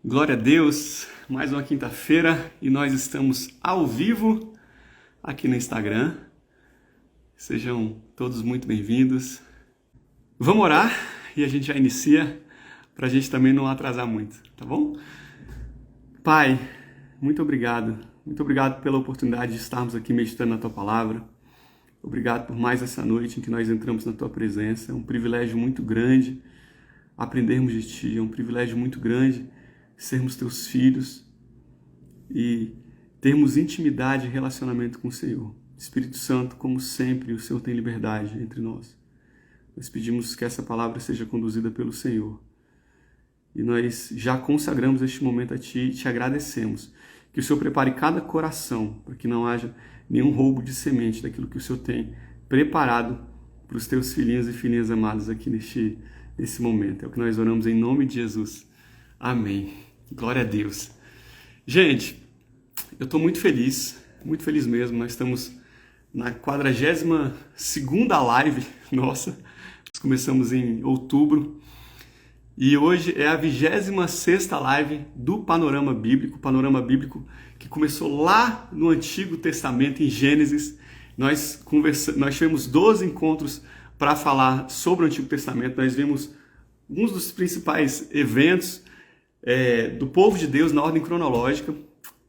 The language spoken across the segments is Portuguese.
Glória a Deus, mais uma quinta-feira e nós estamos ao vivo aqui no Instagram. Sejam todos muito bem-vindos. Vamos orar e a gente já inicia para a gente também não atrasar muito, tá bom? Pai, muito obrigado. Muito obrigado pela oportunidade de estarmos aqui meditando na Tua Palavra. Obrigado por mais essa noite em que nós entramos na Tua presença. É um privilégio muito grande aprendermos de Ti, é um privilégio muito grande sermos Teus filhos e termos intimidade e relacionamento com o Senhor. Espírito Santo, como sempre, o Senhor tem liberdade entre nós. Nós pedimos que essa palavra seja conduzida pelo Senhor. E nós já consagramos este momento a Ti e Te agradecemos. Que o Senhor prepare cada coração para que não haja nenhum roubo de semente daquilo que o Senhor tem preparado para os Teus filhinhos e filhinhas amados aqui nesse momento. É o que nós oramos em nome de Jesus. Amém. Glória a Deus. Gente, eu estou muito feliz mesmo. Nós estamos na 42ª live nossa. Nós começamos em outubro e hoje é a 26ª live do Panorama Bíblico que começou lá no Antigo Testamento, em Gênesis. Nós tivemos 12 encontros para falar sobre o Antigo Testamento. Nós vimos alguns dos principais eventos do povo de Deus na ordem cronológica.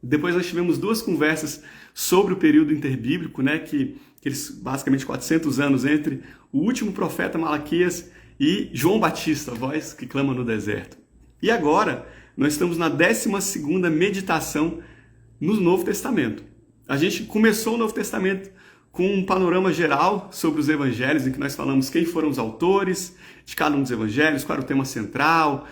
Depois nós tivemos 2 conversas sobre o período interbíblico, né, que eles basicamente 400 anos entre o último profeta Malaquias e João Batista, a voz que clama no deserto. E agora nós estamos na 12ª meditação no Novo Testamento. A gente começou o Novo Testamento com um panorama geral sobre os evangelhos, em que nós falamos quem foram os autores de cada um dos evangelhos, qual era o tema central,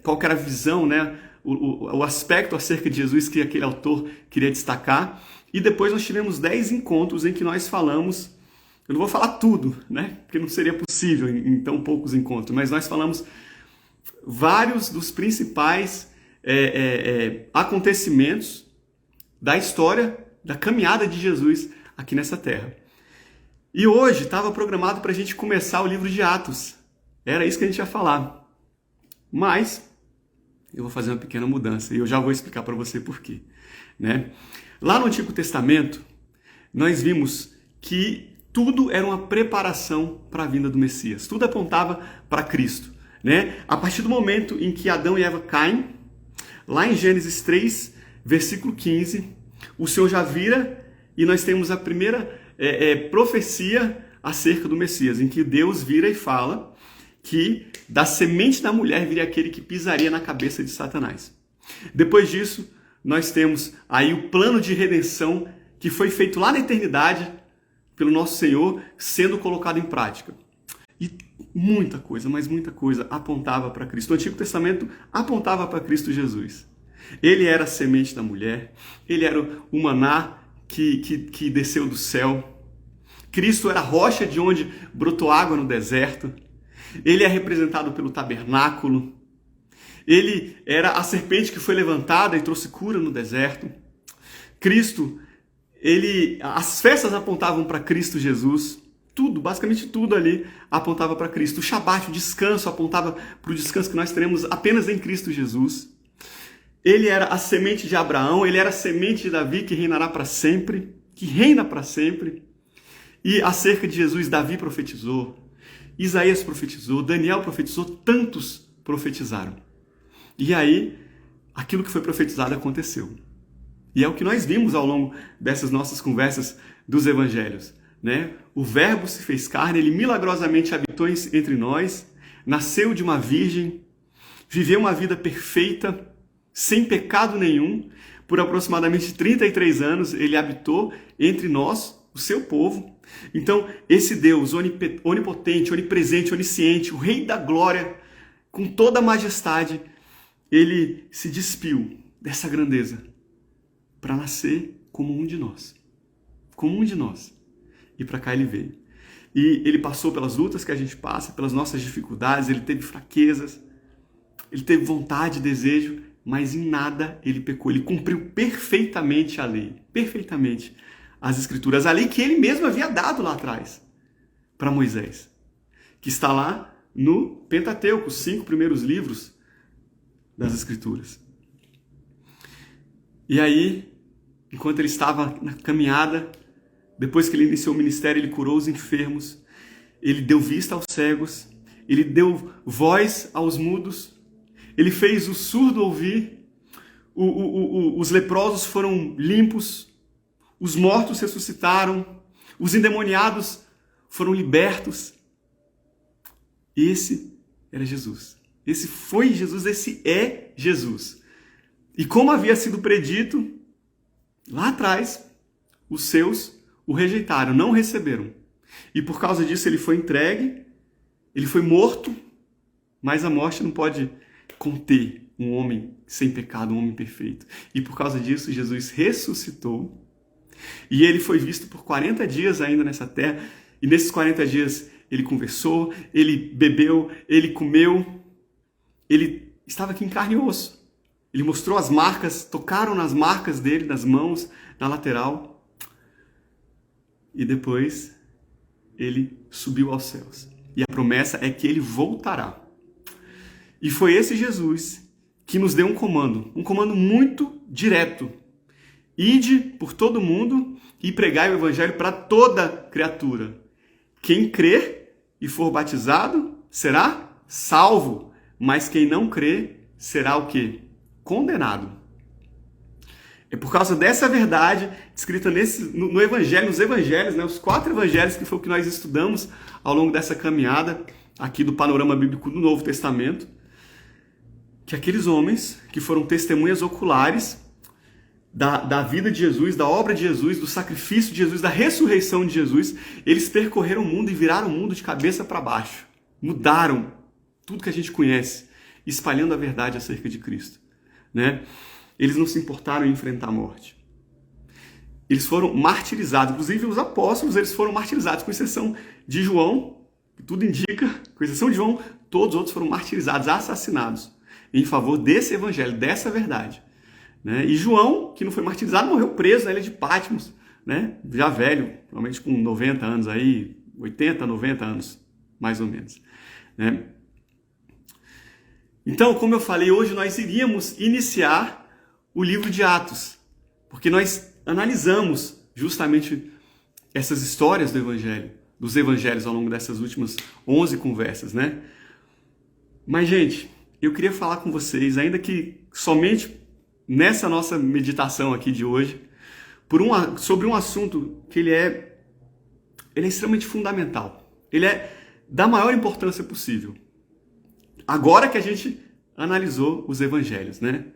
qual que era a visão, né? O aspecto acerca de Jesus que aquele autor queria destacar. E depois nós tivemos 10 encontros em que nós falamos, eu não vou falar tudo, né? Porque não seria possível em tão poucos encontros, mas nós falamos vários dos principais acontecimentos da história, da caminhada de Jesus aqui nessa terra. E hoje estava programado para a gente começar o livro de Atos. Era isso que a gente ia falar. Mas eu vou fazer uma pequena mudança e eu já vou explicar para você por quê, né? Lá no Antigo Testamento, nós vimos que tudo era uma preparação para a vinda do Messias. Tudo apontava para Cristo, né? A partir do momento em que Adão e Eva caem, lá em Gênesis 3, versículo 15, o Senhor já vira e nós temos a primeira profecia acerca do Messias, em que Deus vira e fala que da semente da mulher viria aquele que pisaria na cabeça de Satanás. Depois disso, nós temos aí o plano de redenção que foi feito lá na eternidade pelo nosso Senhor sendo colocado em prática. E muita coisa, mas muita coisa apontava para Cristo. O Antigo Testamento apontava para Cristo Jesus. Ele era a semente da mulher, ele era o maná que desceu do céu. Cristo era a rocha de onde brotou água no deserto. Ele é representado pelo tabernáculo. Ele era a serpente que foi levantada e trouxe cura no deserto. Cristo, as festas apontavam para Cristo Jesus. Tudo, basicamente tudo ali apontava para Cristo. O Shabat, o descanso, apontava para o descanso que nós teremos apenas em Cristo Jesus. Ele era a semente de Abraão, ele era a semente de Davi que reinará para sempre, que reina para sempre. E acerca de Jesus, Davi profetizou. Isaías profetizou, Daniel profetizou, tantos profetizaram. E aí, aquilo que foi profetizado aconteceu. E é o que nós vimos ao longo dessas nossas conversas dos evangelhos, né? O Verbo se fez carne, ele milagrosamente habitou entre nós, nasceu de uma virgem, viveu uma vida perfeita, sem pecado nenhum. Por aproximadamente 33 anos, ele habitou entre nós, o seu povo. Então, esse Deus onipotente, onipresente, onisciente, o Rei da Glória, com toda a majestade, ele se despiu dessa grandeza para nascer como um de nós. Como um de nós. E para cá ele veio. E ele passou pelas lutas que a gente passa, pelas nossas dificuldades, ele teve fraquezas, ele teve vontade, desejo, mas em nada ele pecou. Ele cumpriu perfeitamente a lei, perfeitamente as Escrituras, a lei que ele mesmo havia dado lá atrás para Moisés, que está lá no Pentateuco, os 5 primeiros livros das Escrituras. E aí, enquanto ele estava na caminhada, depois que ele iniciou o ministério, ele curou os enfermos, ele deu vista aos cegos, ele deu voz aos mudos, ele fez o surdo ouvir, os leprosos foram limpos, os mortos ressuscitaram, os endemoniados foram libertos. Esse era Jesus. Esse foi Jesus, esse é Jesus. E como havia sido predito, lá atrás, os seus o rejeitaram, não o receberam. E por causa disso ele foi entregue, ele foi morto, mas a morte não pode conter um homem sem pecado, um homem perfeito. E por causa disso Jesus ressuscitou, e ele foi visto por 40 dias ainda nessa terra, e nesses 40 dias ele conversou, ele bebeu, ele comeu, ele estava aqui em carne e osso. Ele mostrou as marcas, tocaram nas marcas dele, nas mãos, na lateral. E depois ele subiu aos céus. E a promessa é que ele voltará. E foi esse Jesus que nos deu um comando muito direto. Ide por todo mundo e pregai o evangelho para toda criatura. Quem crer e for batizado será salvo, mas quem não crer será o quê? Condenado. É por causa dessa verdade escrita no Evangelho, nos Evangelhos, né, os 4 Evangelhos, que foi o que nós estudamos ao longo dessa caminhada aqui do panorama bíblico do Novo Testamento, que aqueles homens que foram testemunhas oculares da vida de Jesus, da obra de Jesus, do sacrifício de Jesus, da ressurreição de Jesus, eles percorreram o mundo e viraram o mundo de cabeça para baixo. Mudaram tudo que a gente conhece, espalhando a verdade acerca de Cristo. Né? Eles não se importaram em enfrentar a morte. Eles foram martirizados. Inclusive os apóstolos, eles foram martirizados, com exceção de João, que tudo indica, com exceção de João, todos os outros foram martirizados, assassinados, em favor desse evangelho, dessa verdade. Né? E João, que não foi martirizado, morreu preso na ilha de Patmos, né? Já velho, provavelmente com 90 anos aí, 80, 90 anos, mais ou menos. Né? Então, como eu falei, hoje nós iríamos iniciar o livro de Atos, porque nós analisamos justamente essas histórias do Evangelho, dos Evangelhos ao longo dessas últimas 11 conversas, né? Mas, gente, eu queria falar com vocês, ainda que somente nessa nossa meditação aqui de hoje, sobre um assunto que ele é extremamente fundamental. Ele é da maior importância possível. Agora que a gente analisou os evangelhos, né?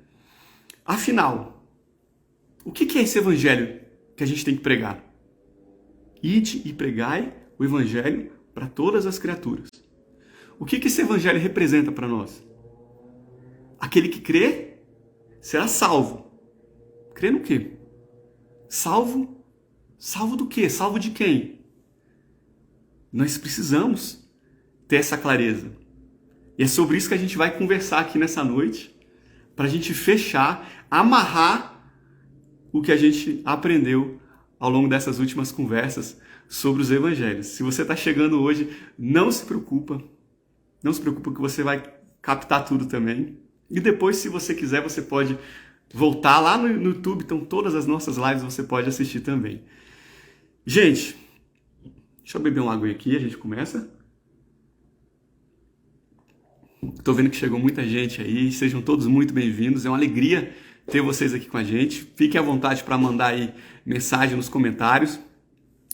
Afinal, o que é esse evangelho que a gente tem que pregar? Ide e pregai o evangelho para todas as criaturas. O que esse evangelho representa para nós? Aquele que crê será salvo. Crê no quê? Salvo? Salvo do quê? Salvo de quem? Nós precisamos ter essa clareza. E é sobre isso que a gente vai conversar aqui nessa noite, para a gente fechar, amarrar o que a gente aprendeu ao longo dessas últimas conversas sobre os evangelhos. Se você está chegando hoje, não se preocupa que você vai captar tudo também. E depois, se você quiser, você pode voltar lá no YouTube, então todas as nossas lives você pode assistir também. Gente, deixa eu beber uma água aqui, a gente começa. Estou vendo que chegou muita gente aí, sejam todos muito bem-vindos, é uma alegria ter vocês aqui com a gente. Fiquem à vontade para mandar aí mensagem nos comentários.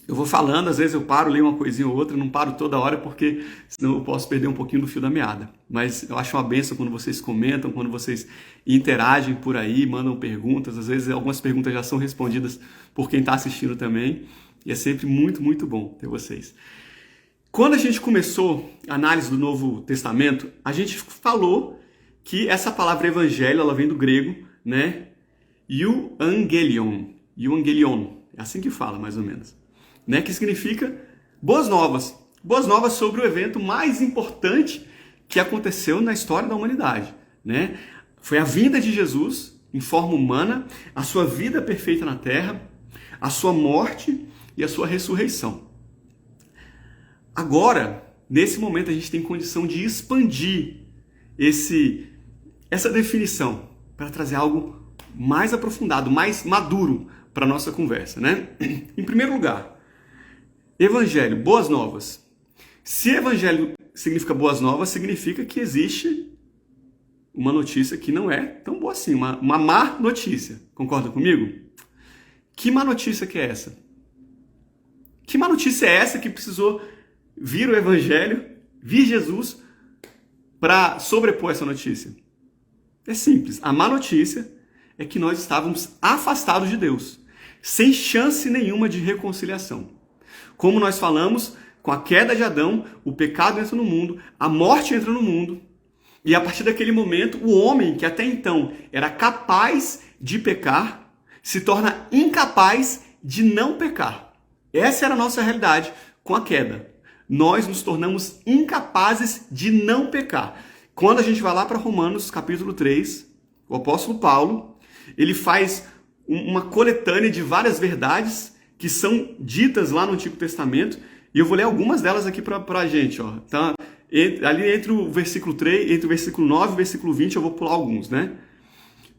Eu vou falando, às vezes eu paro, leio uma coisinha ou outra, não paro toda hora porque senão eu posso perder um pouquinho do fio da meada. Mas eu acho uma bênção quando vocês comentam, quando vocês interagem por aí, mandam perguntas. Às vezes algumas perguntas já são respondidas por quem está assistindo também. E é sempre muito, muito bom ter vocês. Quando a gente começou a análise do Novo Testamento, a gente falou que essa palavra evangelho, ela vem do grego, né? Euangelion, é assim que fala, mais ou menos. Né? Que significa boas novas. Boas novas sobre o evento mais importante que aconteceu na história da humanidade. Né? Foi a vinda de Jesus em forma humana, a sua vida perfeita na terra, a sua morte e a sua ressurreição. Agora, nesse momento, a gente tem condição de expandir essa definição para trazer algo mais aprofundado, mais maduro para a nossa conversa, né? Em primeiro lugar, evangelho, boas novas. Se evangelho significa boas novas, significa que existe uma notícia que não é tão boa assim, uma má notícia. Concorda comigo? Que má notícia que é essa? Que má notícia é essa que precisou vir o evangelho, vir Jesus para sobrepor essa notícia? É simples. A má notícia é que nós estávamos afastados de Deus, sem chance nenhuma de reconciliação. Como nós falamos, com a queda de Adão, o pecado entra no mundo, a morte entra no mundo, e a partir daquele momento, o homem que até então era capaz de pecar, se torna incapaz de não pecar. Essa era a nossa realidade com a queda. Nós nos tornamos incapazes de não pecar. Quando a gente vai lá para Romanos capítulo 3, o apóstolo Paulo, ele faz uma coletânea de várias verdades que são ditas lá no Antigo Testamento, e eu vou ler algumas delas aqui para a gente. Ó. Tá? Ali entre o versículo 3, entre o versículo 9 e o versículo 20, eu vou pular alguns, né?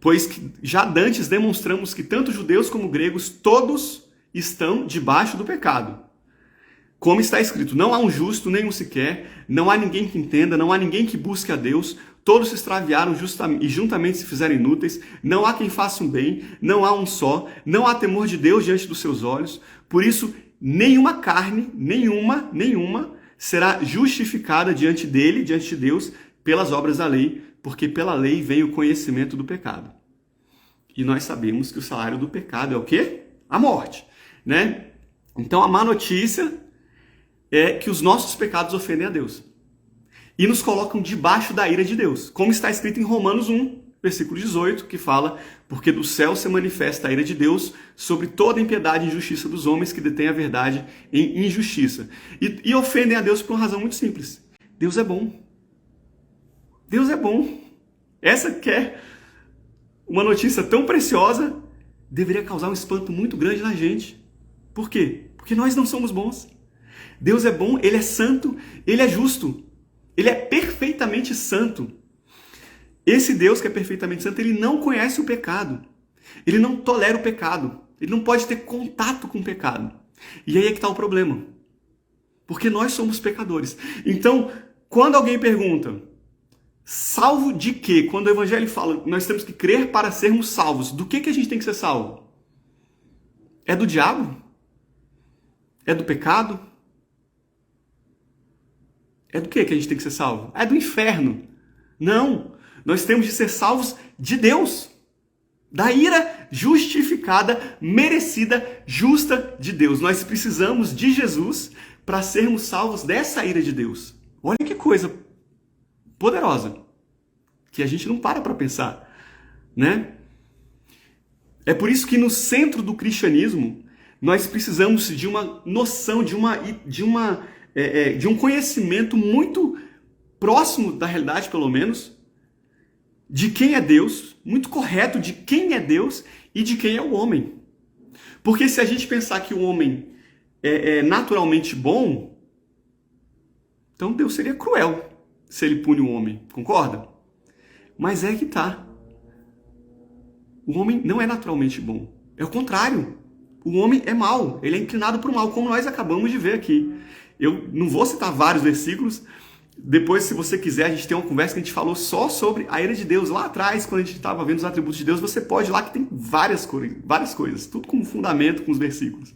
Pois que já dantes demonstramos que tanto judeus como gregos, todos estão debaixo do pecado. Como está escrito, não há um justo, nenhum sequer, não há ninguém que entenda, não há ninguém que busque a Deus, todos se extraviaram e juntamente se fizeram inúteis, não há quem faça um bem, não há um só, não há temor de Deus diante dos seus olhos, por isso nenhuma carne, nenhuma, será justificada diante dele, diante de Deus, pelas obras da lei, porque pela lei vem o conhecimento do pecado. E nós sabemos que o salário do pecado é o quê? A morte, né? Então a má notícia é que os nossos pecados ofendem a Deus e nos colocam debaixo da ira de Deus, como está escrito em Romanos 1, versículo 18, que fala, porque do céu se manifesta a ira de Deus sobre toda impiedade e injustiça dos homens que detêm a verdade em injustiça. E ofendem a Deus por uma razão muito simples. Deus é bom. Deus é bom. Essa que é uma notícia tão preciosa, deveria causar um espanto muito grande na gente. Por quê? Porque nós não somos bons. Deus é bom, Ele é santo, Ele é justo. Ele é perfeitamente santo. Esse Deus que é perfeitamente santo, Ele não conhece o pecado. Ele não tolera o pecado. Ele não pode ter contato com o pecado. E aí é que está o problema. Porque nós somos pecadores. Então, quando alguém pergunta, salvo de quê? Quando o Evangelho fala, nós temos que crer para sermos salvos. Do que a gente tem que ser salvo? É do diabo? É do pecado? É do que a gente tem que ser salvo? É do inferno. Não. Nós temos de ser salvos de Deus. Da ira justificada, merecida, justa de Deus. Nós precisamos de Jesus para sermos salvos dessa ira de Deus. Olha que coisa poderosa. Que a gente não para pensar, né? É por isso que no centro do cristianismo, nós precisamos de uma noção, de um conhecimento muito próximo da realidade, pelo menos, de quem é Deus, muito correto de quem é Deus e de quem é o homem. Porque se a gente pensar que o homem é naturalmente bom, então Deus seria cruel se ele pune o homem, concorda? Mas é que tá. O homem não é naturalmente bom. É o contrário. O homem é mau, ele é inclinado para o mal, como nós acabamos de ver aqui. Eu não vou citar vários versículos. Depois, se você quiser, a gente tem uma conversa que a gente falou só sobre a ira de Deus. Lá atrás, quando a gente estava vendo os atributos de Deus, você pode ir lá que tem várias coisas, tudo com fundamento, com os versículos.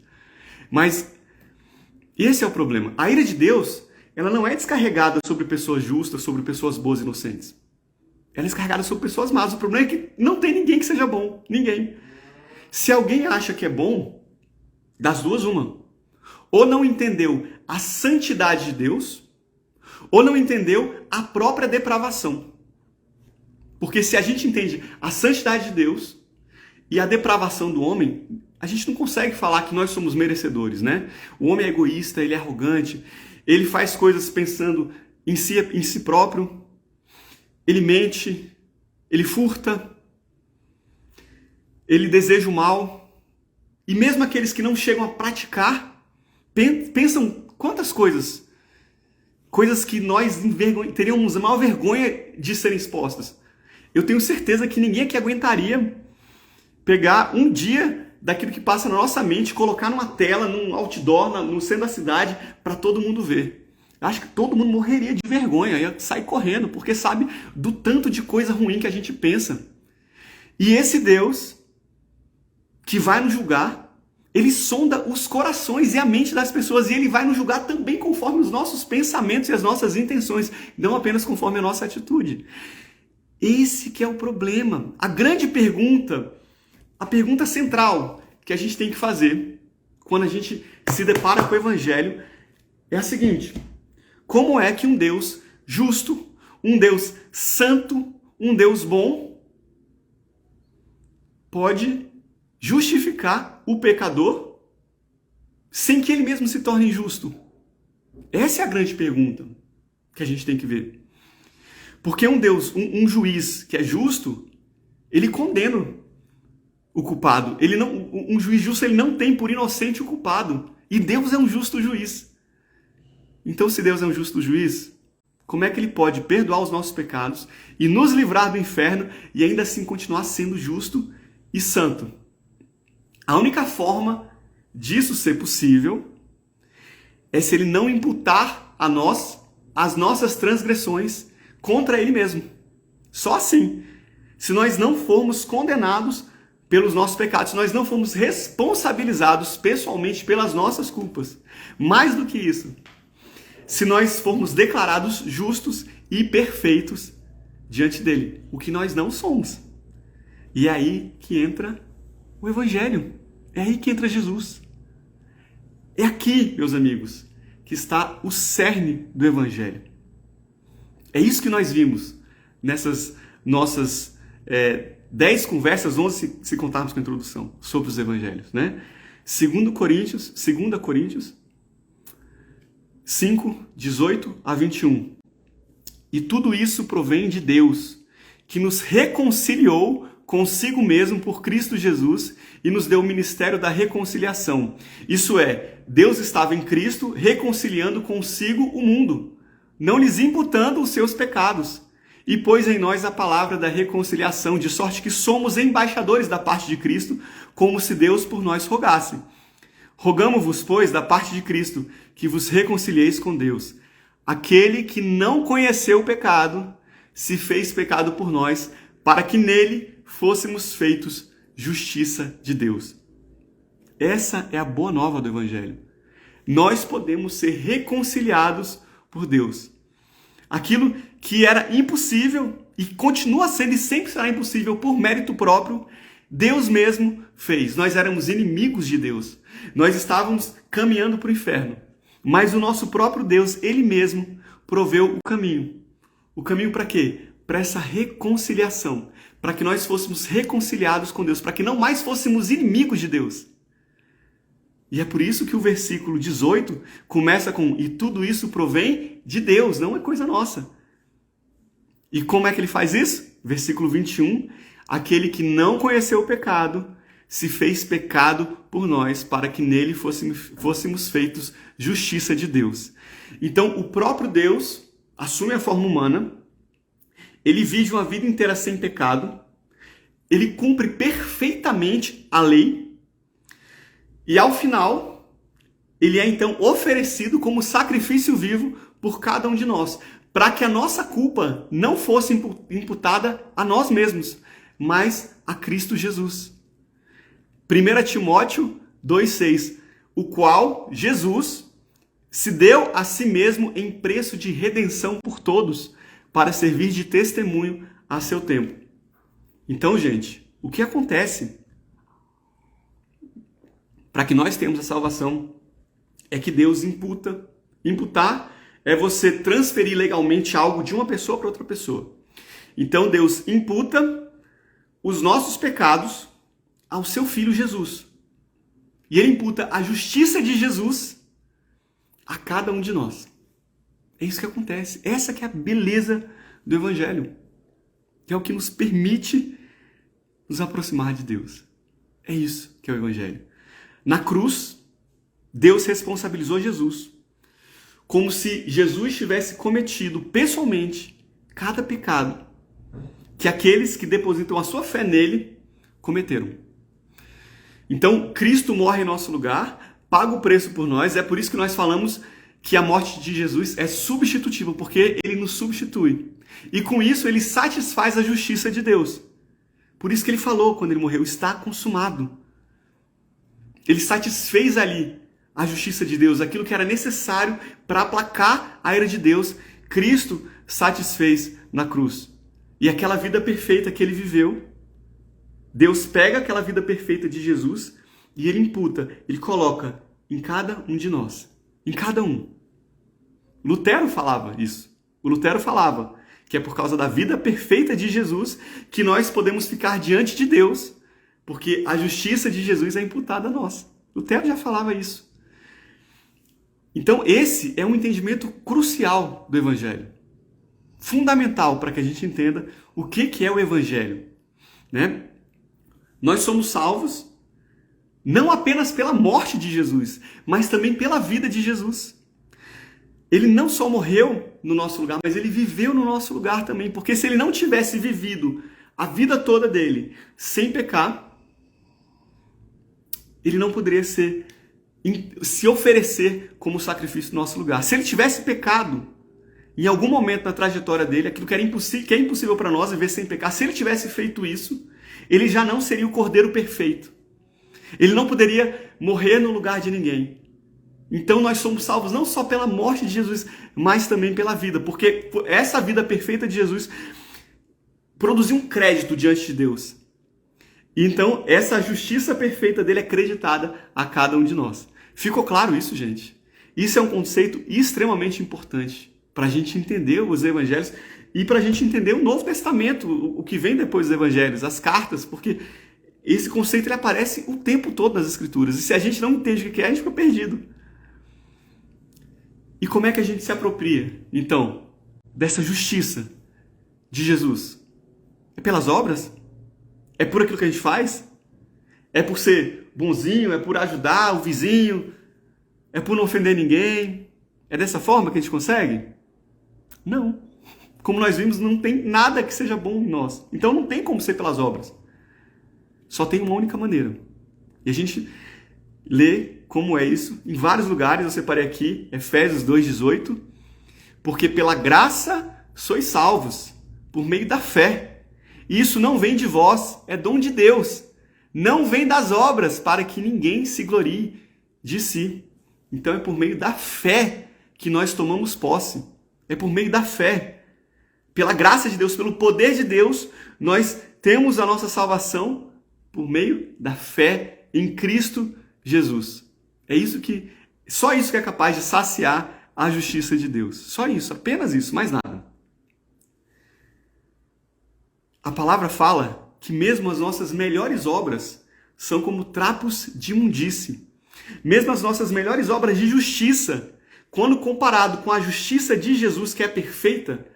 Mas esse é o problema. A ira de Deus, ela não é descarregada sobre pessoas justas, sobre pessoas boas e inocentes. Ela é descarregada sobre pessoas más. O problema é que não tem ninguém que seja bom. Ninguém. Se alguém acha que é bom, das duas uma. Ou não entendeu a santidade de Deus, ou não entendeu a própria depravação. Porque se a gente entende a santidade de Deus e a depravação do homem, a gente não consegue falar que nós somos merecedores, né? O homem é egoísta, ele é arrogante, ele faz coisas pensando em si próprio, ele mente, ele furta, ele deseja o mal. E mesmo aqueles que não chegam a praticar, pensam quantas coisas que nós teríamos a maior vergonha de serem expostas. Eu tenho certeza que ninguém aqui aguentaria pegar um dia daquilo que passa na nossa mente, colocar numa tela, num outdoor, no centro da cidade, para todo mundo ver. Eu acho que todo mundo morreria de vergonha, ia sair correndo, porque sabe do tanto de coisa ruim que a gente pensa. E esse Deus que vai nos julgar, ele sonda os corações e a mente das pessoas, e ele vai nos julgar também conforme os nossos pensamentos e as nossas intenções, não apenas conforme a nossa atitude. Esse que é o problema. A grande pergunta, a pergunta central que a gente tem que fazer quando a gente se depara com o Evangelho é a seguinte: como é que um Deus justo, um Deus santo, um Deus bom pode justificar o pecador sem que ele mesmo se torne injusto? Essa é a grande pergunta que a gente tem que ver. Porque um Deus, um juiz que é justo, ele condena o culpado. Um juiz justo, ele não tem por inocente o culpado. E Deus é um justo juiz. Então, se Deus é um justo juiz, como é que ele pode perdoar os nossos pecados e nos livrar do inferno e ainda assim continuar sendo justo e santo? A única forma disso ser possível é se ele não imputar a nós as nossas transgressões contra ele mesmo. Só assim. Se nós não formos condenados pelos nossos pecados, se nós não formos responsabilizados pessoalmente pelas nossas culpas. Mais do que isso, se nós formos declarados justos e perfeitos diante dele, o que nós não somos. E é aí que entra o Evangelho. É aí que entra Jesus. É aqui, meus amigos, que está o cerne do Evangelho. É isso que nós vimos nessas nossas 10 conversas, 11 se contarmos com a introdução, sobre os Evangelhos, né? 2 Coríntios 5, 18 a 21. E tudo isso provém de Deus, que nos reconciliou consigo mesmo por Cristo Jesus e nos deu o ministério da reconciliação. Isso é, Deus estava em Cristo reconciliando consigo o mundo, não lhes imputando os seus pecados, e pôs em nós a palavra da reconciliação, de sorte que somos embaixadores da parte de Cristo, como se Deus por nós rogasse. Rogamo-vos, pois, da parte de Cristo, que vos reconcilieis com Deus. Aquele que não conheceu o pecado, se fez pecado por nós, para que nele fôssemos feitos justiça de Deus. Essa é a boa nova do Evangelho. Nós podemos ser reconciliados por Deus. Aquilo que era impossível e continua sendo e sempre será impossível por mérito próprio, Deus mesmo fez. Nós éramos inimigos de Deus. Nós estávamos caminhando para o inferno. Mas o nosso próprio Deus, Ele mesmo, proveu o caminho. O caminho para quê? Para essa reconciliação. Para que nós fôssemos reconciliados com Deus. Para que não mais fôssemos inimigos de Deus. E é por isso que o versículo 18 começa com: e tudo isso provém de Deus, não é coisa nossa. E como é que ele faz isso? Versículo 21, aquele que não conheceu o pecado, se fez pecado por nós, para que nele fôssemos feitos justiça de Deus. Então, o próprio Deus assume a forma humana, ele vive uma vida inteira sem pecado, ele cumpre perfeitamente a lei, e ao final, ele é então oferecido como sacrifício vivo por cada um de nós, para que a nossa culpa não fosse imputada a nós mesmos, mas a Cristo Jesus. 1 Timóteo 2,6, o qual Jesus se deu a si mesmo em preço de redenção por todos, para servir de testemunho a seu tempo. Então, gente, o que acontece para que nós tenhamos a salvação é que Deus imputa. Imputar é você transferir legalmente algo de uma pessoa para outra pessoa. Então Deus imputa os nossos pecados ao seu Filho Jesus. E Ele imputa a justiça de Jesus a cada um de nós. É isso que acontece. Essa que é a beleza do Evangelho. Que é o que nos permite nos aproximar de Deus. É isso que é o Evangelho. Na cruz, Deus responsabilizou Jesus, como se Jesus tivesse cometido pessoalmente cada pecado, que aqueles que depositam a sua fé nele cometeram. Então, Cristo morre em nosso lugar, paga o preço por nós, é por isso que nós falamos que a morte de Jesus é substitutiva, porque ele nos substitui. E com isso ele satisfaz a justiça de Deus. Por isso que ele falou, quando ele morreu, está consumado. Ele satisfez ali a justiça de Deus, aquilo que era necessário para aplacar a ira de Deus, Cristo satisfez na cruz. E aquela vida perfeita que ele viveu, Deus pega aquela vida perfeita de Jesus e ele imputa, ele coloca em cada um de nós. Em cada um. Lutero falava isso. O Lutero falava que é por causa da vida perfeita de Jesus que nós podemos ficar diante de Deus, porque a justiça de Jesus é imputada a nós. Lutero já falava isso. Então esse é um entendimento crucial do Evangelho. Fundamental para que a gente entenda o que é o Evangelho. Né? Nós somos salvos não apenas pela morte de Jesus, mas também pela vida de Jesus. Ele não só morreu no nosso lugar, mas ele viveu no nosso lugar também. Porque se ele não tivesse vivido a vida toda dele sem pecar, ele não poderia se oferecer como sacrifício no nosso lugar. Se ele tivesse pecado em algum momento na trajetória dele, aquilo que é impossível para nós viver sem pecar, se ele tivesse feito isso, ele já não seria o Cordeiro perfeito. Ele não poderia morrer no lugar de ninguém. Então nós somos salvos não só pela morte de Jesus, mas também pela vida. Porque essa vida perfeita de Jesus produziu um crédito diante de Deus. Então essa justiça perfeita dele é creditada a cada um de nós. Ficou claro isso, gente? Isso é um conceito extremamente importante para a gente entender os evangelhos e para a gente entender o Novo Testamento, o que vem depois dos evangelhos, as cartas, porque esse conceito ele aparece o tempo todo nas Escrituras. E se a gente não entende o que é, a gente fica perdido. E como é que a gente se apropria, então, dessa justiça de Jesus? É pelas obras? É por aquilo que a gente faz? É por ser bonzinho? É por ajudar o vizinho? É por não ofender ninguém? É dessa forma que a gente consegue? Não. Como nós vimos, não tem nada que seja bom em nós. Então não tem como ser pelas obras. Só tem uma única maneira. E a gente lê como é isso em vários lugares. Eu separei aqui Efésios 2,18. Porque pela graça sois salvos, por meio da fé. E isso não vem de vós, é dom de Deus. Não vem das obras, para que ninguém se glorie de si. Então é por meio da fé que nós tomamos posse. É por meio da fé. Pela graça de Deus, pelo poder de Deus, nós temos a nossa salvação por meio da fé em Cristo Jesus. Só isso que é capaz de saciar a justiça de Deus. Só isso, apenas isso, mais nada. A palavra fala que mesmo as nossas melhores obras são como trapos de imundície. Mesmo as nossas melhores obras de justiça, quando comparado com a justiça de Jesus, que é perfeita,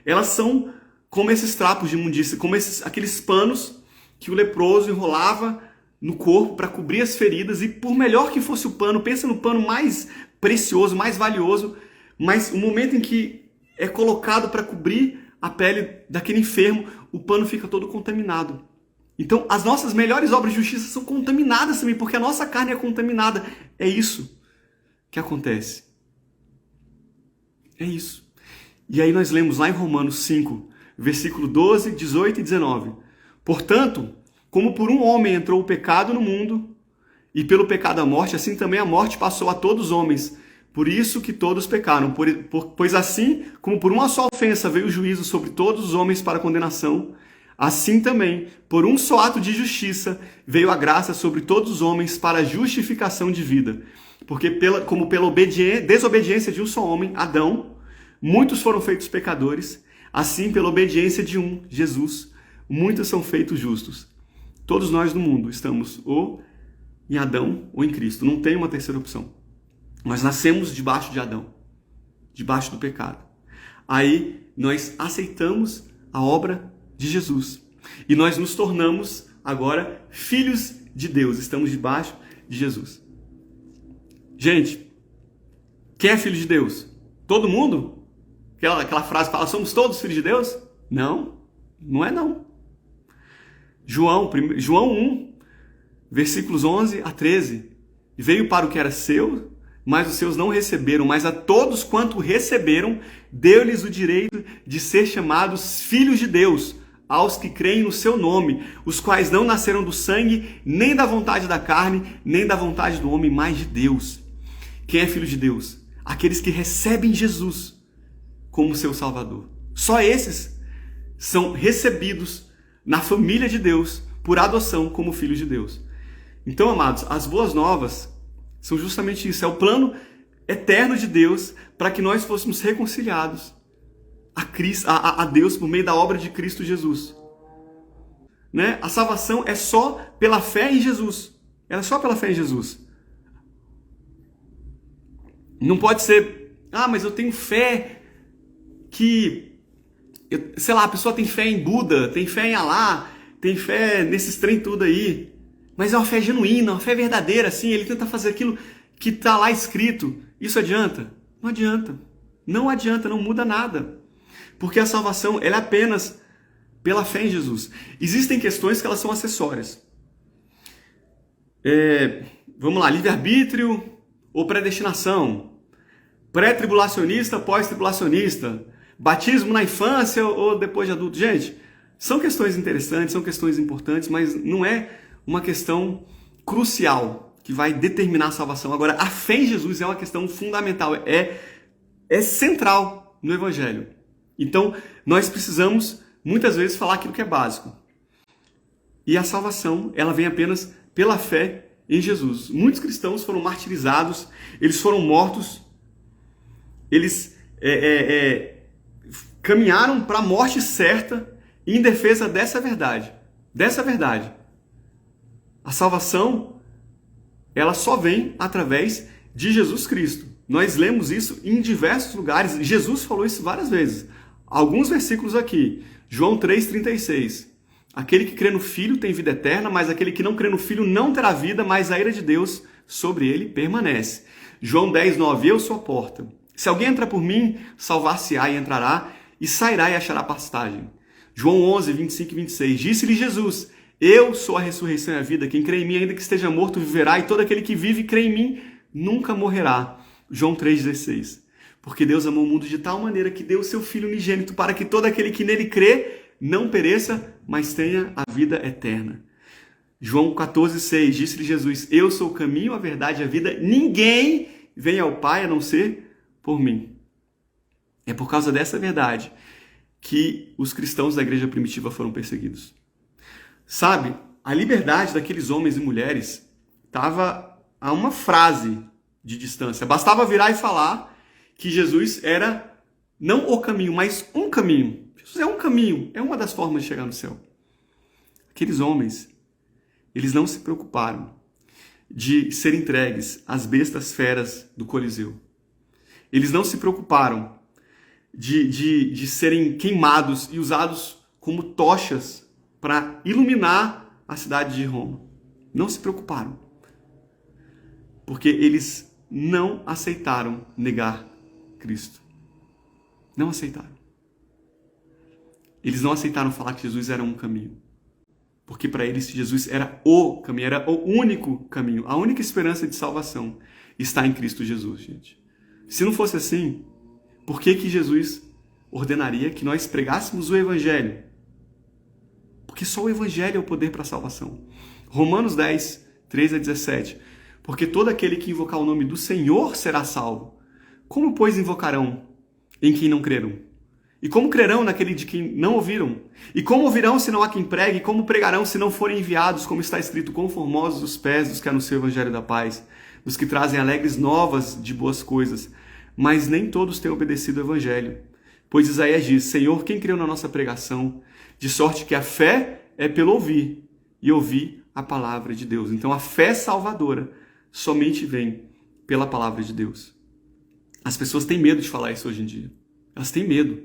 elas são como esses trapos de imundície, como aqueles panos que o leproso enrolava no corpo para cobrir as feridas, e por melhor que fosse o pano, pensa no pano mais precioso, mais valioso, mas o momento em que é colocado para cobrir a pele daquele enfermo, o pano fica todo contaminado. Então, as nossas melhores obras de justiça são contaminadas também, porque a nossa carne é contaminada. É isso que acontece. É isso. E aí nós lemos lá em Romanos 5, versículo 12, 18 e 19. Portanto, como por um homem entrou o pecado no mundo, e pelo pecado a morte, assim também a morte passou a todos os homens. Por isso que todos pecaram. Pois assim como por uma só ofensa veio o juízo sobre todos os homens para condenação, assim também, por um só ato de justiça, veio a graça sobre todos os homens para a justificação de vida. Porque como pela desobediência de um só homem, Adão, muitos foram feitos pecadores, assim pela obediência de um, Jesus, muitos são feitos justos. Todos nós no mundo estamos ou em Adão ou em Cristo. Não tem uma terceira opção. Nós nascemos debaixo de Adão, debaixo do pecado. Aí nós aceitamos a obra de Jesus. E nós nos tornamos agora filhos de Deus. Estamos debaixo de Jesus. Gente, quem é filho de Deus? Todo mundo? Aquela frase fala, somos todos filhos de Deus? Não. Não é não. João 1, versículos 11 a 13. Veio para o que era seu, mas os seus não receberam, mas a todos quanto receberam, deu-lhes o direito de ser chamados filhos de Deus, aos que creem no seu nome, os quais não nasceram do sangue, nem da vontade da carne, nem da vontade do homem, mas de Deus. Quem é filho de Deus? Aqueles que recebem Jesus como seu Salvador. Só esses são recebidos na família de Deus por adoção como filhos de Deus. Então, amados, as boas novas são justamente isso. É o plano eterno de Deus para que nós fôssemos reconciliados a Deus por meio da obra de Cristo Jesus. Né? A salvação é só pela fé em Jesus. Ela é só pela fé em Jesus. Não pode ser, mas eu tenho fé que, sei lá, a pessoa tem fé em Buda, tem fé em Alá, tem fé nesses trem tudo aí. Mas é uma fé genuína, uma fé verdadeira, assim, ele tenta fazer aquilo que está lá escrito. Isso adianta? Não adianta. Não adianta, não muda nada. Porque a salvação, ela é apenas pela fé em Jesus. Existem questões que elas são acessórias. Vamos lá, livre-arbítrio ou predestinação? Pré-tribulacionista, pós-tribulacionista? Batismo na infância ou depois de adulto? Gente, são questões interessantes, são questões importantes, mas não é uma questão crucial que vai determinar a salvação. Agora, a fé em Jesus é uma questão fundamental, é central no Evangelho. Então, nós precisamos, muitas vezes, falar aquilo que é básico. E a salvação, ela vem apenas pela fé em Jesus. Muitos cristãos foram martirizados, eles foram mortos, eles caminharam para a morte certa em defesa dessa verdade. Dessa verdade. A salvação, ela só vem através de Jesus Cristo. Nós lemos isso em diversos lugares. Jesus falou isso várias vezes. Alguns versículos aqui. João 3,36. Aquele que crê no Filho tem vida eterna, mas aquele que não crê no Filho não terá vida, mas a ira de Deus sobre ele permanece. João 10,9. Eu sou a porta. Se alguém entrar por mim, salvar-se-á e entrará, e sairá e achará pastagem. João 11, 25 e 26. Disse-lhe Jesus: eu sou a ressurreição e a vida. Quem crê em mim, ainda que esteja morto, viverá, e todo aquele que vive e crê em mim nunca morrerá. João 3,16. Porque Deus amou o mundo de tal maneira que deu o seu Filho unigênito para que todo aquele que nele crê não pereça, mas tenha a vida eterna. João 14,6. Disse-lhe Jesus: eu sou o caminho, a verdade e a vida. Ninguém vem ao Pai a não ser por mim. É por causa dessa verdade que os cristãos da igreja primitiva foram perseguidos. Sabe, a liberdade daqueles homens e mulheres estava a uma frase de distância. Bastava virar e falar que Jesus era não o caminho, mas um caminho. Jesus é um caminho, é uma das formas de chegar no céu. Aqueles homens, eles não se preocuparam de ser entregues às bestas feras do Coliseu. Eles não se preocuparam de serem queimados e usados como tochas para iluminar a cidade de Roma. Não se preocuparam. Porque eles não aceitaram negar Cristo. Não aceitaram. Eles não aceitaram falar que Jesus era um caminho. Porque para eles Jesus era o caminho, era o único caminho. A única esperança de salvação está em Cristo Jesus, gente. Se não fosse assim, por que Jesus ordenaria que nós pregássemos o Evangelho? Porque só o Evangelho é o poder para a salvação. Romanos 10, 13 a 17. Porque todo aquele que invocar o nome do Senhor será salvo. Como, pois, invocarão em quem não creram? E como crerão naquele de quem não ouviram? E como ouvirão se não há quem pregue? E como pregarão se não forem enviados, como está escrito, conformosos os pés dos que anunciam o Evangelho da paz, dos que trazem alegres novas de boas coisas? Mas nem todos têm obedecido ao Evangelho. Pois Isaías diz: Senhor, quem creu na nossa pregação? De sorte que a fé é pelo ouvir, e ouvir a palavra de Deus. Então a fé salvadora somente vem pela palavra de Deus. As pessoas têm medo de falar isso hoje em dia. Elas têm medo.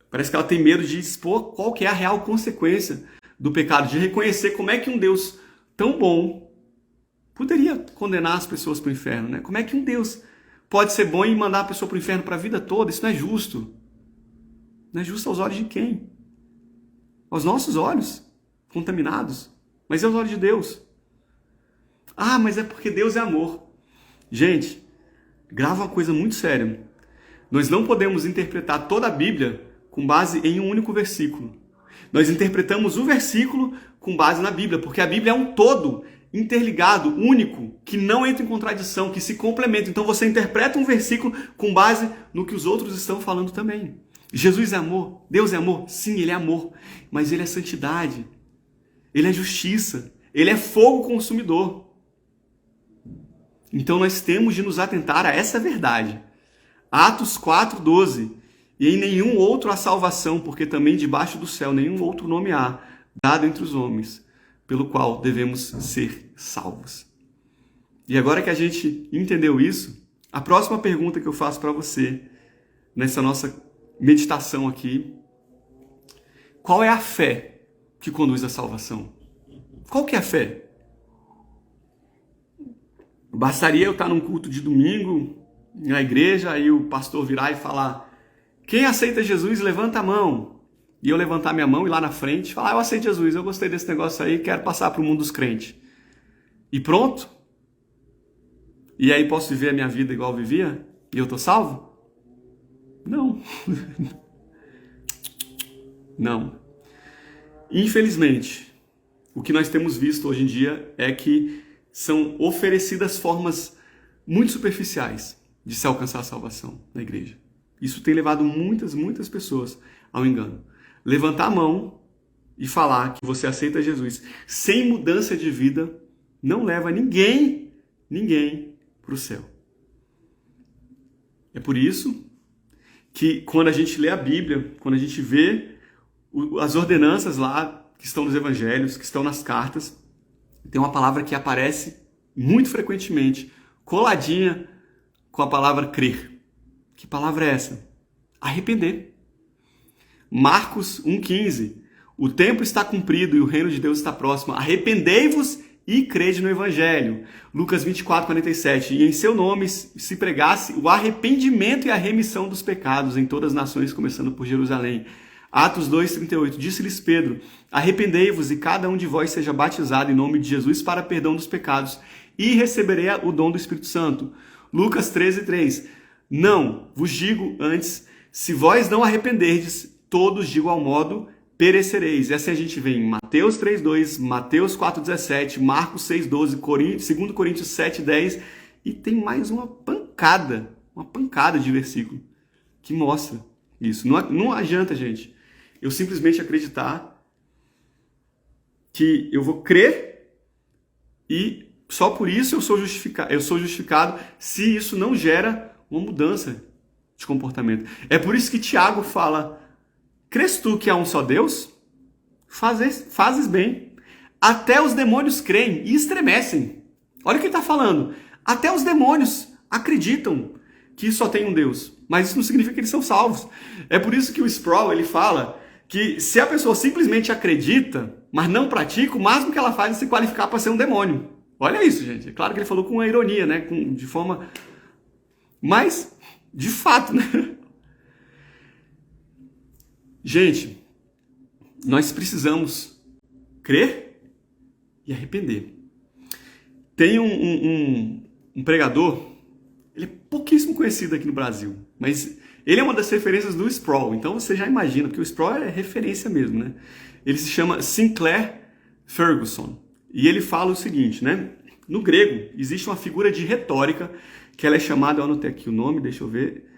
Parece que ela tem medo de expor qual que é a real consequência do pecado, de reconhecer como é que um Deus tão bom poderia condenar as pessoas para o inferno, né? Como é que um Deus pode ser bom e mandar a pessoa para o inferno para a vida toda? Isso não é justo. Não é justo aos olhos de quem? aos nossos olhos, contaminados, mas é aos olhos de Deus. Ah, mas é porque Deus é amor. Gente, grava uma coisa muito séria. Nós não podemos interpretar toda a Bíblia com base em um único versículo. Nós interpretamos o versículo com base na Bíblia, porque a Bíblia é um todo interligado, único, que não entra em contradição, que se complementa. Então você interpreta um versículo com base no que os outros estão falando também. Jesus é amor, Deus é amor, sim, Ele é amor, mas Ele é santidade, Ele é justiça, Ele é fogo consumidor. Então nós temos de nos atentar a essa verdade. Atos 4:12. E em nenhum outro há salvação, porque também debaixo do céu nenhum outro nome há, dado entre os homens, pelo qual devemos ser salvos. E agora que a gente entendeu isso, a próxima pergunta que eu faço para você, nessa nossa meditação aqui, qual é a fé que conduz à salvação? Qual que é a fé? Bastaria eu estar num culto de domingo, na igreja, aí o pastor virar e falar: quem aceita Jesus, levanta a mão. E eu levantar minha mão e lá na frente falar: eu aceito Jesus, eu gostei desse negócio aí, quero passar para o mundo dos crentes. E pronto? E aí posso viver a minha vida igual eu vivia? E eu estou salvo? Não. Não. Infelizmente, o que nós temos visto hoje em dia é que são oferecidas formas muito superficiais de se alcançar a salvação na igreja. Isso tem levado muitas pessoas ao engano. Levantar a mão e falar que você aceita Jesus sem mudança de vida não leva ninguém para o céu. É por isso que quando a gente lê a Bíblia, quando a gente vê as ordenanças lá que estão nos evangelhos, que estão nas cartas, tem uma palavra que aparece muito frequentemente, coladinha com a palavra crer. Que palavra é essa? Arrepender. Marcos 1,15. O tempo está cumprido e o reino de Deus está próximo. Arrependei-vos e crede no Evangelho. Lucas 24:47. E em seu nome se pregasse o arrependimento e a remissão dos pecados em todas as nações, começando por Jerusalém. Atos 2:38. Disse-lhes Pedro: arrependei-vos e cada um de vós seja batizado em nome de Jesus para perdão dos pecados e receberei o dom do Espírito Santo. Lucas 13:3. Não, vos digo antes, se vós não arrependerdes, todos de igual modo perecereis. E assim a gente vê em Mateus 3:2, Mateus 4:17, Marcos 6:12, 2 Coríntios 7:10 e tem mais uma pancada de versículo que mostra isso. Não adianta, gente, eu simplesmente acreditar que eu vou crer e só por isso eu sou justificado se isso não gera uma mudança de comportamento. É por isso que Tiago fala: crês tu que há um só Deus? Fazes bem. Até os demônios creem e estremecem. Olha o que ele está falando. Até os demônios acreditam que só tem um Deus. Mas isso não significa que eles são salvos. É por isso que o Sproul ele fala que se a pessoa simplesmente acredita, mas não pratica, o máximo que ela faz é se qualificar para ser um demônio. Olha isso, gente. É claro que ele falou com uma ironia, né? De forma... Mas, de fato, né? Gente, nós precisamos crer e arrepender. Tem um pregador, ele é pouquíssimo conhecido aqui no Brasil, mas ele é uma das referências do Sproul, então você já imagina, porque o Sproul é referência mesmo, né? Ele se chama Sinclair Ferguson, e ele fala o seguinte, né? No grego, existe uma figura de retórica que ela é chamada, eu anotei aqui o nome, deixa eu ver,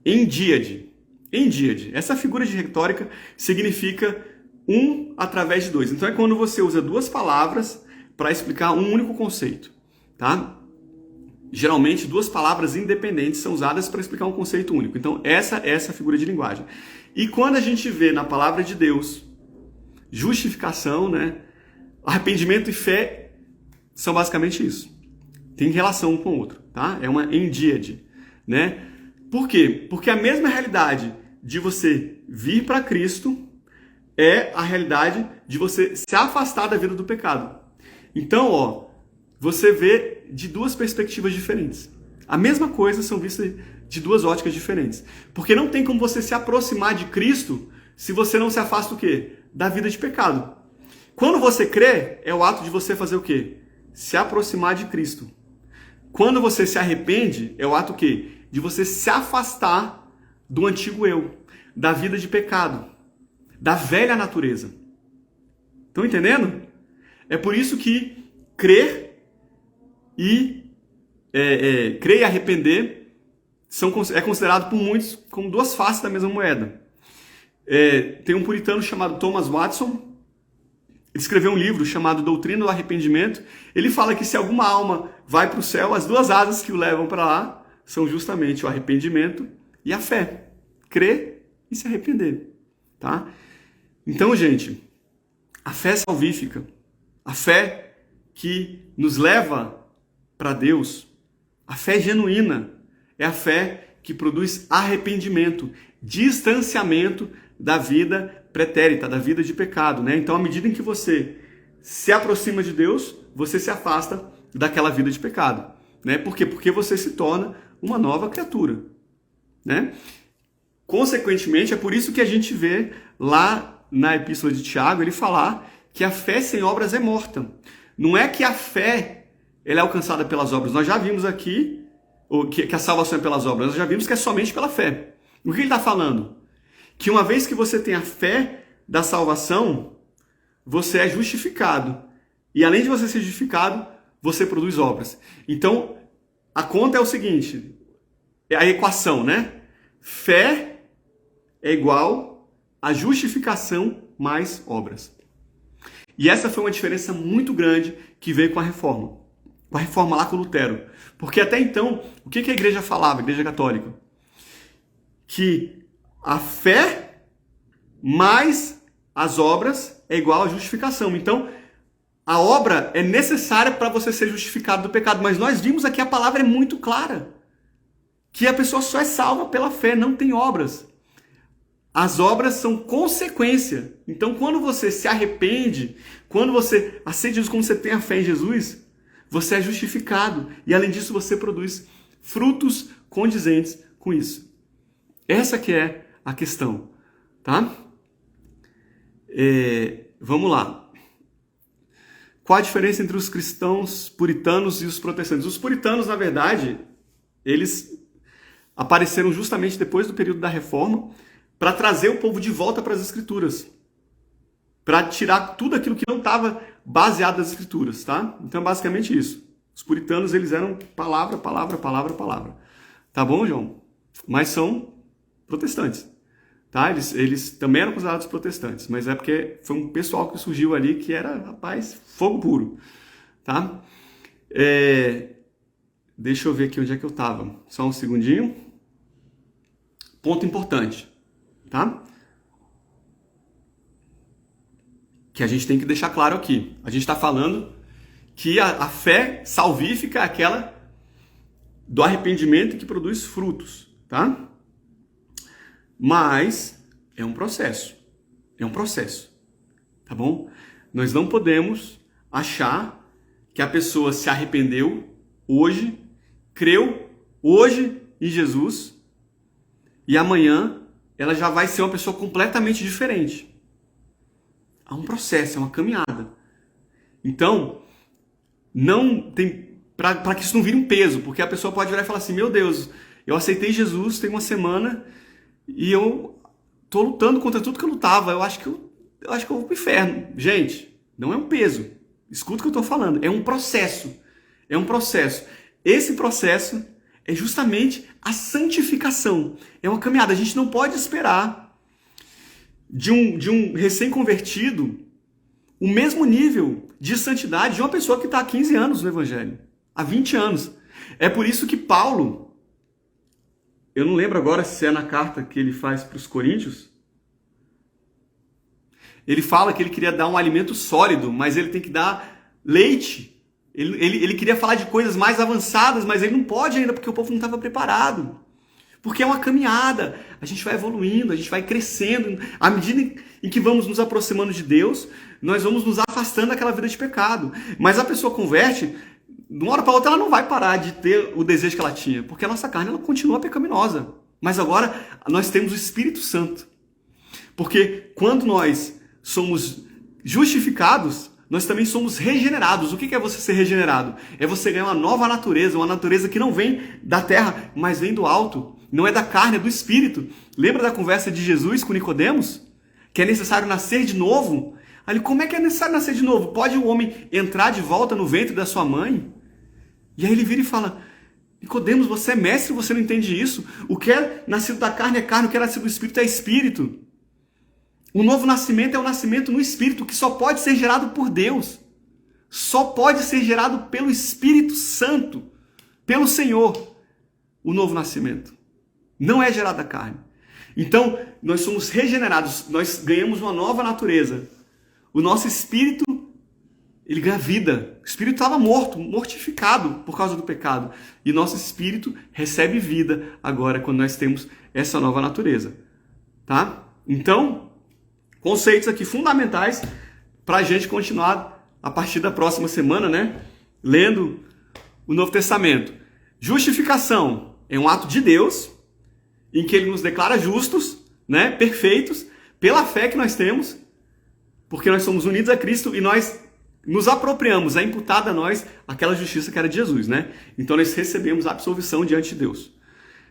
endíade. Endíade. Essa figura de retórica significa um através de dois. Então é quando você usa duas palavras para explicar um único conceito, tá? Geralmente duas palavras independentes são usadas para explicar um conceito único. Então essa é essa figura de linguagem. E quando a gente vê na palavra de Deus justificação, né, arrependimento e fé são basicamente isso. Tem relação um com o outro, tá? É uma endíade, né? Por quê? Porque a mesma realidade de você vir para Cristo é a realidade de você se afastar da vida do pecado. Então, ó, você vê de duas perspectivas diferentes. A mesma coisa são vistas de duas óticas diferentes. Porque não tem como você se aproximar de Cristo se você não se afasta o quê? da vida de pecado. Quando você crê, é o ato de você fazer o quê? Se aproximar de Cristo. Quando você se arrepende, é o ato o quê? De você se afastar do antigo eu, da vida de pecado, da velha natureza. Estão entendendo? É por isso que crer e arrepender é considerado por muitos como duas faces da mesma moeda. Tem um puritano chamado Thomas Watson. Ele escreveu um livro chamado Doutrina do Arrependimento. Ele fala que se alguma alma vai para o céu, as duas asas que o levam para lá são justamente o arrependimento e a fé. Crer e se arrepender. Tá? Então, gente, a fé salvífica, a fé que nos leva para Deus, a fé genuína, é a fé que produz arrependimento, distanciamento da vida pretérita, da vida de pecado, né? Então, à medida em que você se aproxima de Deus, você se afasta daquela vida de pecado, né? Por quê? Porque você se torna uma nova criatura, né? Consequentemente, é por isso que a gente vê lá na Epístola de Tiago ele falar que a fé sem obras é morta. Não é que a fé ela é alcançada pelas obras. Nós já vimos aqui que a salvação é pelas obras. Nós já vimos que é somente pela fé. O que ele está falando? Que uma vez que você tem a fé da salvação, você é justificado. E além de você ser justificado, você produz obras. Então, a conta é o seguinte, é a equação, né? Fé é igual a justificação mais obras. E essa foi uma diferença muito grande que veio com a reforma. Com a reforma lá com Lutero. Porque até então, o que a igreja falava, a igreja católica? Que a fé mais as obras é igual à justificação. Então, a obra é necessária para você ser justificado do pecado. Mas nós vimos aqui a palavra é muito clara. Que a pessoa só é salva pela fé, não tem obras. As obras são consequência. Então, quando você se arrepende, quando você aceita Jesus, quando você tem a fé em Jesus, você é justificado. E além disso, você produz frutos condizentes com isso. Essa que é a questão, tá? Vamos lá. Qual a diferença entre os cristãos puritanos e os protestantes? Os puritanos, na verdade, eles apareceram justamente depois do período da Reforma para trazer o povo de volta para as Escrituras, para tirar tudo aquilo que não estava baseado nas Escrituras, tá? Então, basicamente isso. Os puritanos, eles eram palavra, palavra, palavra, palavra. Tá bom, João? Mas são protestantes. Tá? Eles também eram considerados protestantes, mas é porque foi um pessoal que surgiu ali que era, rapaz, fogo puro. Tá? Deixa eu ver aqui onde é que eu estava. Só um segundinho. Ponto importante. Tá? Que a gente tem que deixar claro aqui. A gente está falando que a fé salvífica é aquela do arrependimento que produz frutos. Tá? Mas é um processo. É um processo. Tá bom? Nós não podemos achar que a pessoa se arrependeu hoje, creu hoje em Jesus e amanhã ela já vai ser uma pessoa completamente diferente. Há um processo, é uma caminhada. Então, não tem para que isso não vire um peso, porque a pessoa pode virar e falar assim: meu Deus, eu aceitei Jesus tem uma semana e eu tô lutando contra tudo que eu lutava. Eu acho que eu vou pro inferno. Gente, não é um peso. Escuta o que eu tô falando. É um processo. É um processo. Esse processo é justamente a santificação. É uma caminhada. A gente não pode esperar de um recém-convertido o mesmo nível de santidade de uma pessoa que está há 15 anos no Evangelho. Há 20 anos. É por isso que Paulo, eu não lembro agora se é na carta que ele faz para os Coríntios, ele fala que ele queria dar um alimento sólido, mas ele tem que dar leite. Ele queria falar de coisas mais avançadas, mas ele não pode ainda, porque o povo não estava preparado. Porque é uma caminhada. A gente vai evoluindo, a gente vai crescendo. À medida em que vamos nos aproximando de Deus, nós vamos nos afastando daquela vida de pecado. Mas a pessoa converte, de uma hora para outra ela não vai parar de ter o desejo que ela tinha, porque a nossa carne ela continua pecaminosa. Mas agora nós temos o Espírito Santo. Porque quando nós somos justificados, nós também somos regenerados. O que é você ser regenerado? É você ganhar uma nova natureza, uma natureza que não vem da terra, mas vem do alto. Não é da carne, é do Espírito. Lembra da conversa de Jesus com Nicodemos? Que é necessário nascer de novo? Ali, como é que é necessário nascer de novo? Pode o homem entrar de volta no ventre da sua mãe? E aí ele vira e fala, Nicodemos, você é mestre, você não entende isso? O que é nascido da carne é carne, o que é nascido do Espírito é Espírito. O novo nascimento é o nascimento no Espírito, que só pode ser gerado por Deus. Só pode ser gerado pelo Espírito Santo, pelo Senhor, o novo nascimento. Não é gerado da carne. Então, nós somos regenerados, nós ganhamos uma nova natureza. O nosso espírito, ele ganha vida. O espírito estava morto, mortificado por causa do pecado. E nosso espírito recebe vida agora, quando nós temos essa nova natureza. Tá? Então, conceitos aqui fundamentais para a gente continuar a partir da próxima semana, né? Lendo o Novo Testamento. Justificação é um ato de Deus, em que Ele nos declara justos, né? Perfeitos, pela fé que nós temos, porque nós somos unidos a Cristo e nós nos apropriamos, é imputada a nós aquela justiça que era de Jesus, né? Então nós recebemos a absolvição diante de Deus.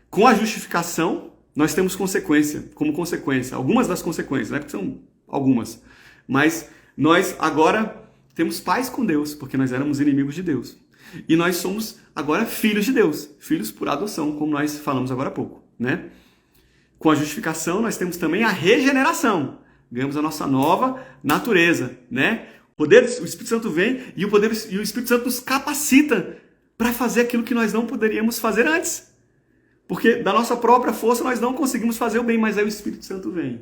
Com a justificação, nós temos como consequência, algumas das consequências, né? Porque são algumas. Mas nós agora temos paz com Deus, porque nós éramos inimigos de Deus. E nós somos agora filhos de Deus, filhos por adoção, como nós falamos agora há pouco, né? Com a justificação, nós temos também a regeneração. Ganhamos a nossa nova natureza, né? O Espírito Santo vem e o Espírito Santo nos capacita para fazer aquilo que nós não poderíamos fazer antes. Porque da nossa própria força nós não conseguimos fazer o bem, mas aí o Espírito Santo vem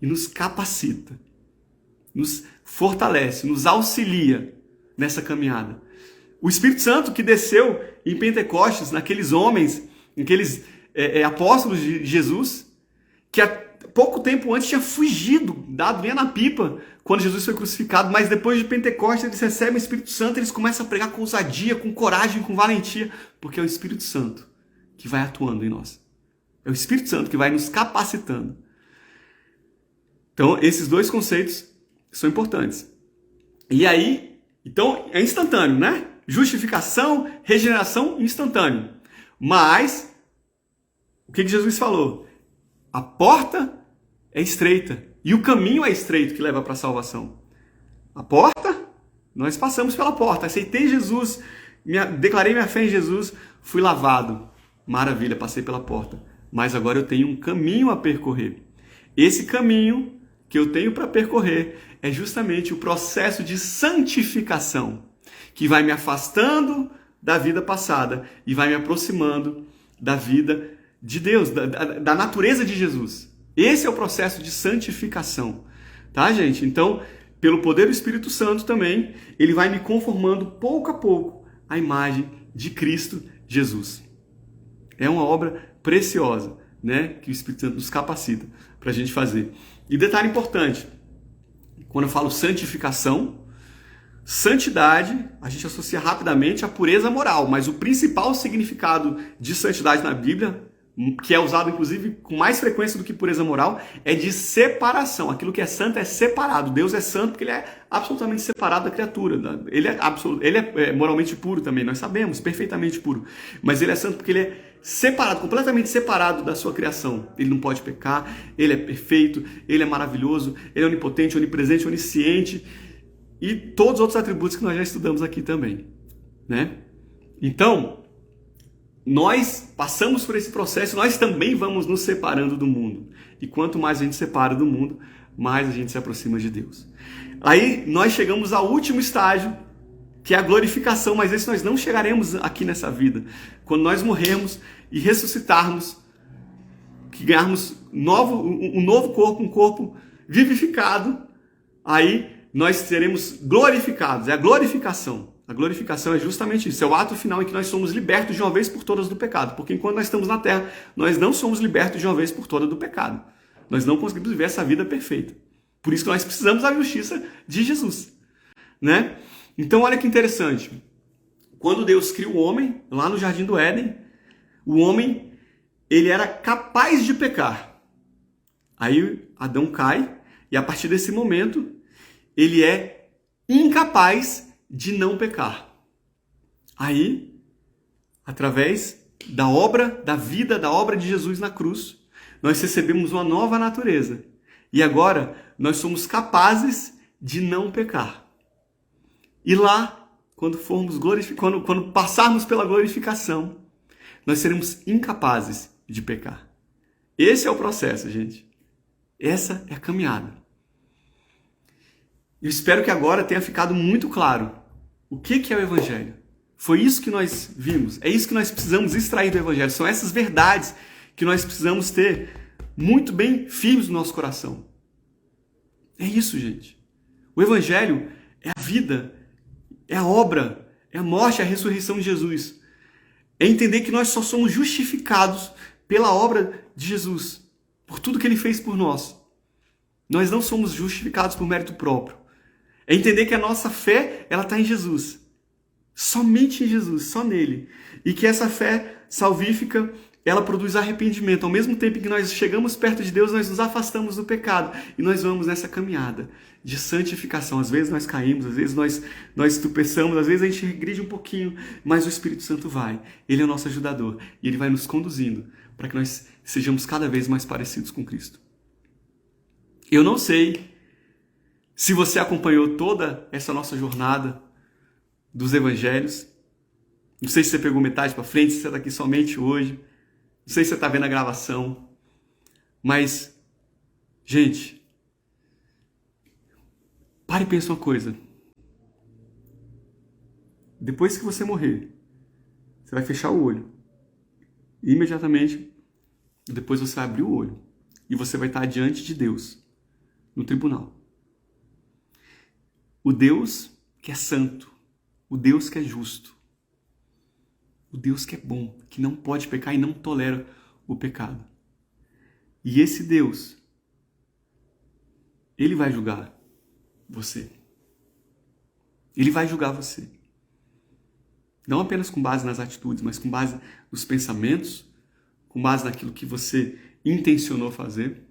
e nos capacita, nos fortalece, nos auxilia nessa caminhada. O Espírito Santo que desceu em Pentecostes, naqueles homens, naqueles apóstolos de Jesus, que há pouco tempo antes tinha fugido, dado linha na pipa, quando Jesus foi crucificado, mas depois de Pentecostes eles recebem o Espírito Santo, eles começam a pregar com ousadia, com coragem, com valentia, porque é o Espírito Santo que vai atuando em nós. É o Espírito Santo que vai nos capacitando. Então, esses dois conceitos são importantes. E aí, então, é instantâneo, né? Justificação, regeneração, instantâneo. Mas, o que Jesus falou? A porta é estreita e o caminho é estreito que leva para a salvação. A porta, nós passamos pela porta. Aceitei Jesus, declarei minha fé em Jesus, fui lavado. Maravilha, passei pela porta. Mas agora eu tenho um caminho a percorrer. Esse caminho que eu tenho para percorrer é justamente o processo de santificação, que vai me afastando da vida passada e vai me aproximando da vida de Deus, da natureza de Jesus. Esse é o processo de santificação, tá, gente? Então, pelo poder do Espírito Santo também, ele vai me conformando pouco a pouco à imagem de Cristo Jesus. É uma obra preciosa, né, que o Espírito Santo nos capacita para a gente fazer. E detalhe importante, quando eu falo santificação, santidade, a gente associa rapidamente à pureza moral, mas o principal significado de santidade na Bíblia, que é usado inclusive com mais frequência do que pureza moral, é de separação. Aquilo que é santo é separado. Deus é santo porque ele é absolutamente separado da criatura. Ele é moralmente puro também, nós sabemos, perfeitamente puro. Mas ele é santo porque ele é separado, completamente separado da sua criação. Ele não pode pecar, ele é perfeito, ele é maravilhoso, ele é onipotente, onipresente, onisciente e todos os outros atributos que nós já estudamos aqui também, né? Então, nós passamos por esse processo, nós também vamos nos separando do mundo. E quanto mais a gente separa do mundo, mais a gente se aproxima de Deus. Aí nós chegamos ao último estágio, que é a glorificação, mas esse nós não chegaremos aqui nessa vida. Quando nós morrermos e ressuscitarmos, que ganharmos um novo corpo, um corpo vivificado, aí nós seremos glorificados. É a glorificação. A glorificação é justamente isso, é o ato final em que nós somos libertos de uma vez por todas do pecado, porque enquanto nós estamos na terra, nós não somos libertos de uma vez por todas do pecado. Nós não conseguimos viver essa vida perfeita. Por isso que nós precisamos da justiça de Jesus, né? Então olha que interessante, quando Deus cria o homem, lá no Jardim do Éden, o homem, ele era capaz de pecar. Aí Adão cai, E a partir desse momento, ele é incapaz de não pecar. Aí, através da obra, da vida, da obra de Jesus na cruz, nós recebemos uma nova natureza. E agora, nós somos capazes de não pecar. E lá, quando passarmos pela glorificação, nós seremos incapazes de pecar. Esse é o processo, gente. Essa é a caminhada. Eu espero que agora tenha ficado muito claro o que é o Evangelho. Foi isso que nós vimos. É isso que nós precisamos extrair do Evangelho. São essas verdades que nós precisamos ter muito bem firmes no nosso coração. É isso, gente. O Evangelho é a vida, é a obra, é a morte, é a ressurreição de Jesus. É entender que nós só somos justificados pela obra de Jesus, por tudo que ele fez por nós. Nós não somos justificados por mérito próprio. É entender que a nossa fé, ela está em Jesus. Somente em Jesus, só nele. E que essa fé salvífica, ela produz arrependimento. Ao mesmo tempo que nós chegamos perto de Deus, nós nos afastamos do pecado. E nós vamos nessa caminhada de santificação. Às vezes nós caímos, às vezes nós tropeçamos, às vezes a gente regride um pouquinho, mas o Espírito Santo vai. Ele é o nosso ajudador. E ele vai nos conduzindo para que nós sejamos cada vez mais parecidos com Cristo. Eu não sei se você acompanhou toda essa nossa jornada dos evangelhos. Não sei se você pegou metade para frente, se você está aqui somente hoje. Não sei se você está vendo a gravação. Mas, gente, pare e pense uma coisa. Depois que você morrer, você vai fechar o olho. E imediatamente, depois você vai abrir o olho. E você vai estar diante de Deus, no tribunal. O Deus que é santo, o Deus que é justo, o Deus que é bom, que não pode pecar e não tolera o pecado. E esse Deus, ele vai julgar você. Ele vai julgar você. Não apenas com base nas atitudes, mas com base nos pensamentos, com base naquilo que você intencionou fazer.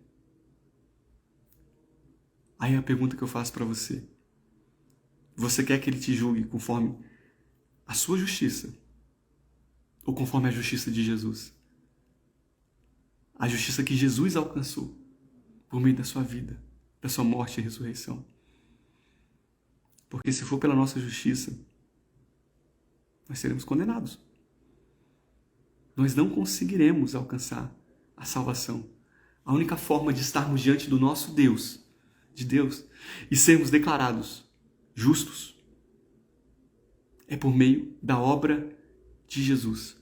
Aí a pergunta que eu faço para você: você quer que ele te julgue conforme a sua justiça ou conforme a justiça de Jesus? A justiça que Jesus alcançou por meio da sua vida, da sua morte e ressurreição. Porque se for pela nossa justiça, nós seremos condenados. Nós não conseguiremos alcançar a salvação. A única forma de estarmos diante do nosso Deus, de Deus, e sermos declarados justos, é por meio da obra de Jesus,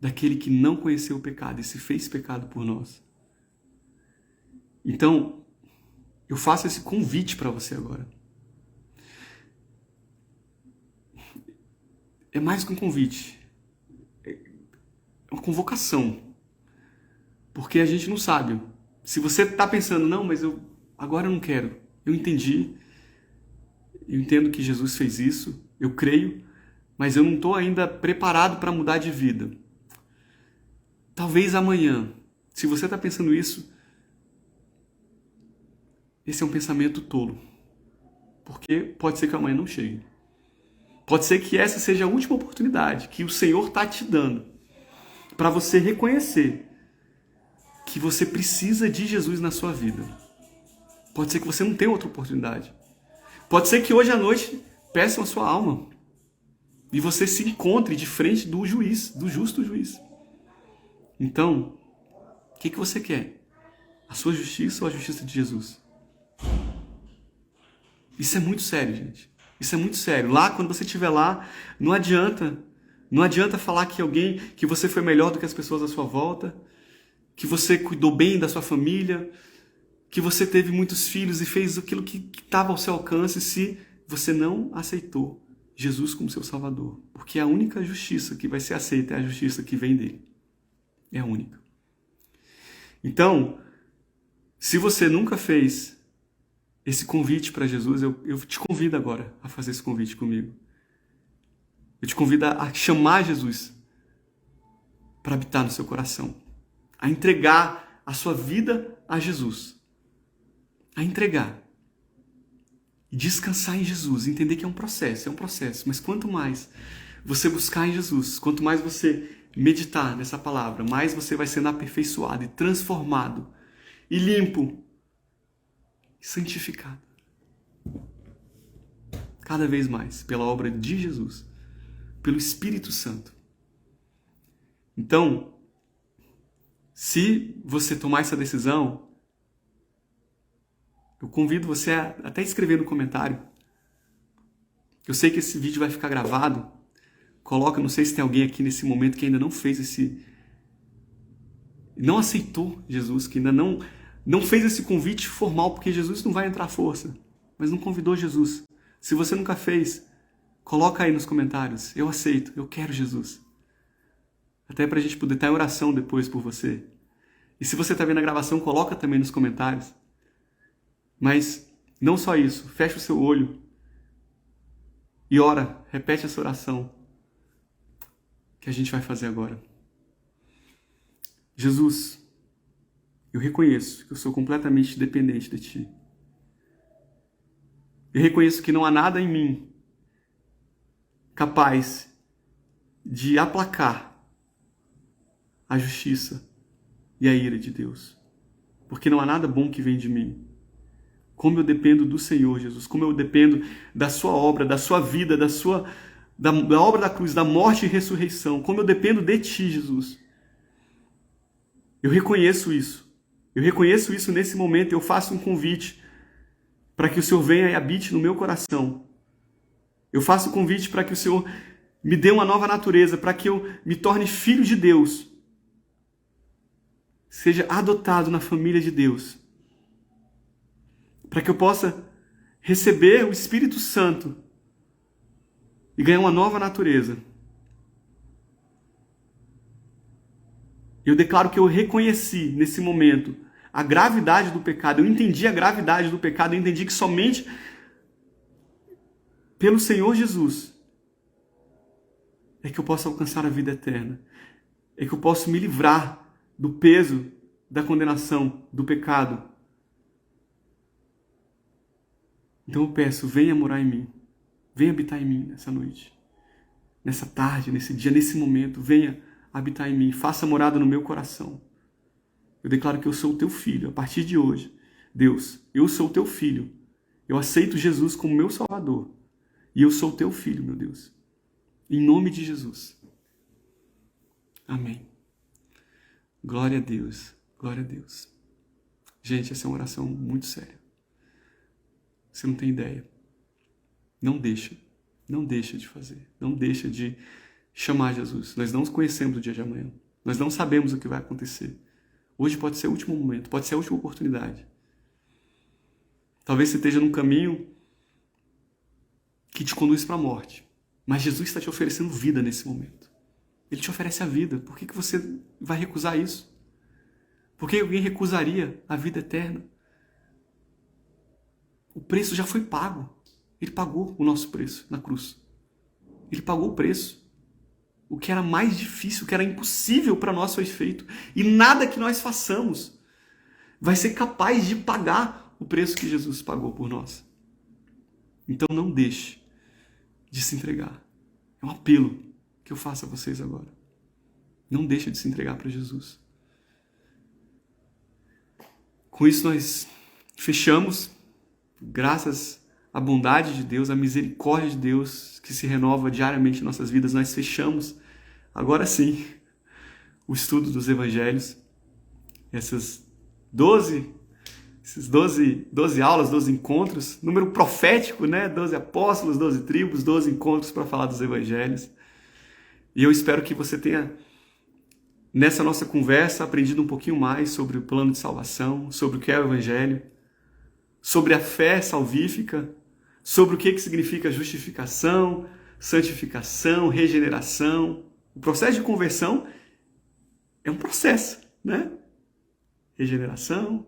daquele que não conheceu o pecado e se fez pecado por nós. Então, eu faço esse convite para você agora. É mais que um convite, é uma convocação, porque a gente não sabe. Se você está pensando, não, mas agora eu não quero, eu entendi, eu entendo que Jesus fez isso, eu creio, mas eu não estou ainda preparado para mudar de vida. Talvez amanhã, se você está pensando isso, esse é um pensamento tolo, porque pode ser que amanhã não chegue. Pode ser que essa seja a última oportunidade que o Senhor está te dando para você reconhecer que você precisa de Jesus na sua vida. Pode ser que você não tenha outra oportunidade. Pode ser que hoje à noite peçam a sua alma e você se encontre de frente do juiz, do justo juiz. Então, o que você quer? A sua justiça ou a justiça de Jesus? Isso é muito sério, gente. Isso é muito sério. Lá, quando você estiver lá, não adianta falar que você foi melhor do que as pessoas à sua volta, que você cuidou bem da sua família, que você teve muitos filhos e fez aquilo que estava ao seu alcance, se você não aceitou Jesus como seu Salvador. Porque a única justiça que vai ser aceita é a justiça que vem dele. É a única. Então, se você nunca fez esse convite para Jesus, eu te convido agora a fazer esse convite comigo. Eu te convido a chamar Jesus para habitar no seu coração, a entregar a sua vida a Jesus. a entregar e descansar em Jesus, entender que é um processo, mas quanto mais você buscar em Jesus, quanto mais você meditar nessa palavra, mais você vai sendo aperfeiçoado e transformado e limpo e santificado. Cada vez mais pela obra de Jesus, pelo Espírito Santo. Então, se você tomar essa decisão, eu convido você a até escrever no comentário. Eu sei que esse vídeo vai ficar gravado. Coloca, não sei se tem alguém aqui nesse momento que ainda não fez não aceitou Jesus, que ainda não fez esse convite formal, porque Jesus não vai entrar à força, mas não convidou Jesus. Se você nunca fez, coloca aí nos comentários. Eu aceito, eu quero Jesus. Até para a gente poder estar em oração depois por você. E se você está vendo a gravação, coloca também nos comentários. Mas não só isso, fecha o seu olho e ora, repete essa oração que a gente vai fazer agora. Jesus, eu reconheço que eu sou completamente dependente de Ti. Eu reconheço que não há nada em mim capaz de aplacar a justiça e a ira de Deus. Porque não há nada bom que vem de mim. Como eu dependo do Senhor, Jesus. Como eu dependo da sua obra, da sua vida, da obra da cruz, da morte e ressurreição. Como eu dependo de Ti, Jesus. Eu reconheço isso. Eu reconheço isso nesse momento. Eu faço um convite para que o Senhor venha e habite no meu coração. Eu faço um convite para que o Senhor me dê uma nova natureza, para que eu me torne filho de Deus. Seja adotado na família de Deus. Para que eu possa receber o Espírito Santo e ganhar uma nova natureza. Eu declaro que eu reconheci nesse momento a gravidade do pecado. Eu entendi a gravidade do pecado. Eu entendi que somente pelo Senhor Jesus é que eu posso alcançar a vida eterna. É que eu posso me livrar do peso da condenação, do pecado. Então eu peço, venha morar em mim. Venha habitar em mim nessa noite. Nessa tarde, nesse dia, nesse momento. Venha habitar em mim. Faça morada no meu coração. Eu declaro que eu sou o teu filho. A partir de hoje, Deus, eu sou o teu filho. Eu aceito Jesus como meu Salvador. E eu sou o teu filho, meu Deus. Em nome de Jesus. Amém. Glória a Deus. Glória a Deus. Gente, essa é uma oração muito séria. Você não tem ideia. Não deixa de fazer. Não deixa de chamar Jesus. Nós não conhecemos o dia de amanhã. Nós não sabemos o que vai acontecer. Hoje pode ser o último momento, pode ser a última oportunidade. Talvez você esteja num caminho que te conduz para a morte. Mas Jesus está te oferecendo vida nesse momento. Ele te oferece a vida. Por que você vai recusar isso? Por que alguém recusaria a vida eterna? O preço já foi pago. Ele pagou o nosso preço na cruz. Ele pagou o preço. O que era mais difícil, o que era impossível para nós foi feito. E nada que nós façamos vai ser capaz de pagar o preço que Jesus pagou por nós. Então não deixe de se entregar. É um apelo que eu faço a vocês agora. Não deixe de se entregar para Jesus. Com isso nós fechamos. Graças à bondade de Deus, à misericórdia de Deus que se renova diariamente em nossas vidas, nós fechamos, agora sim, o estudo dos evangelhos. Essas 12 aulas, 12 encontros, número profético, né? 12 apóstolos, 12 tribos, 12 encontros para falar dos evangelhos. E eu espero que você tenha, nessa nossa conversa, aprendido um pouquinho mais sobre o plano de salvação, sobre o que é o evangelho, sobre a fé salvífica, sobre o que significa justificação, santificação, regeneração. O processo de conversão é um processo, né? Regeneração,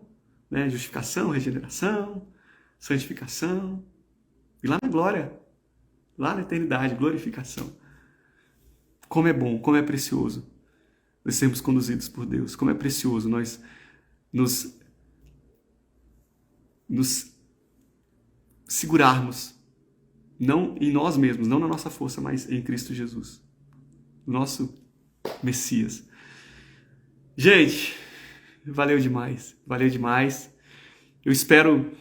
né? Justificação, regeneração, santificação. E lá na glória, lá na eternidade, glorificação. Como é bom, como é precioso nós sermos conduzidos por Deus. Como é precioso nós nos nos segurarmos, não em nós mesmos, não na nossa força, mas em Cristo Jesus, nosso Messias. Gente, valeu demais, valeu demais. Eu espero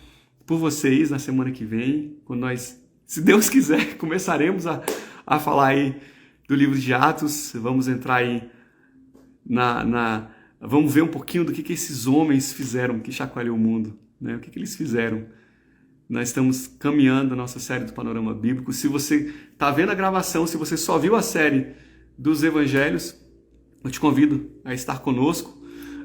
por vocês na semana que vem, quando nós, se Deus quiser, começaremos a falar aí do livro de Atos. Vamos entrar aí vamos ver um pouquinho do que esses homens fizeram, que chacoalhou o mundo, né? O que eles fizeram. Nós estamos caminhando a nossa série do Panorama Bíblico. Se você está vendo a gravação, se você só viu a série dos Evangelhos, eu te convido a estar conosco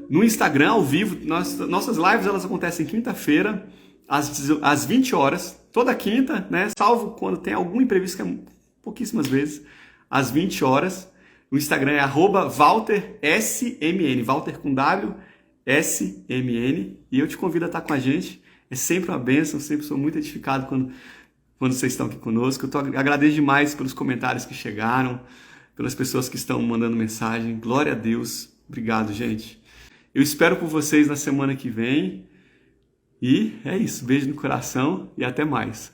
no Instagram, ao vivo. Nossas lives elas acontecem quinta-feira, às 20 horas, toda quinta, né? Salvo quando tem algum imprevisto, que é pouquíssimas vezes, às 20 horas. O Instagram é @WalterSMN, Walter com W, SMN, e eu te convido a estar com a gente. É sempre uma bênção, sempre sou muito edificado quando vocês estão aqui conosco. Eu agradeço demais pelos comentários que chegaram, pelas pessoas que estão mandando mensagem. Glória a Deus. Obrigado, gente. Eu espero por vocês na semana que vem. E é isso. Beijo no coração e até mais.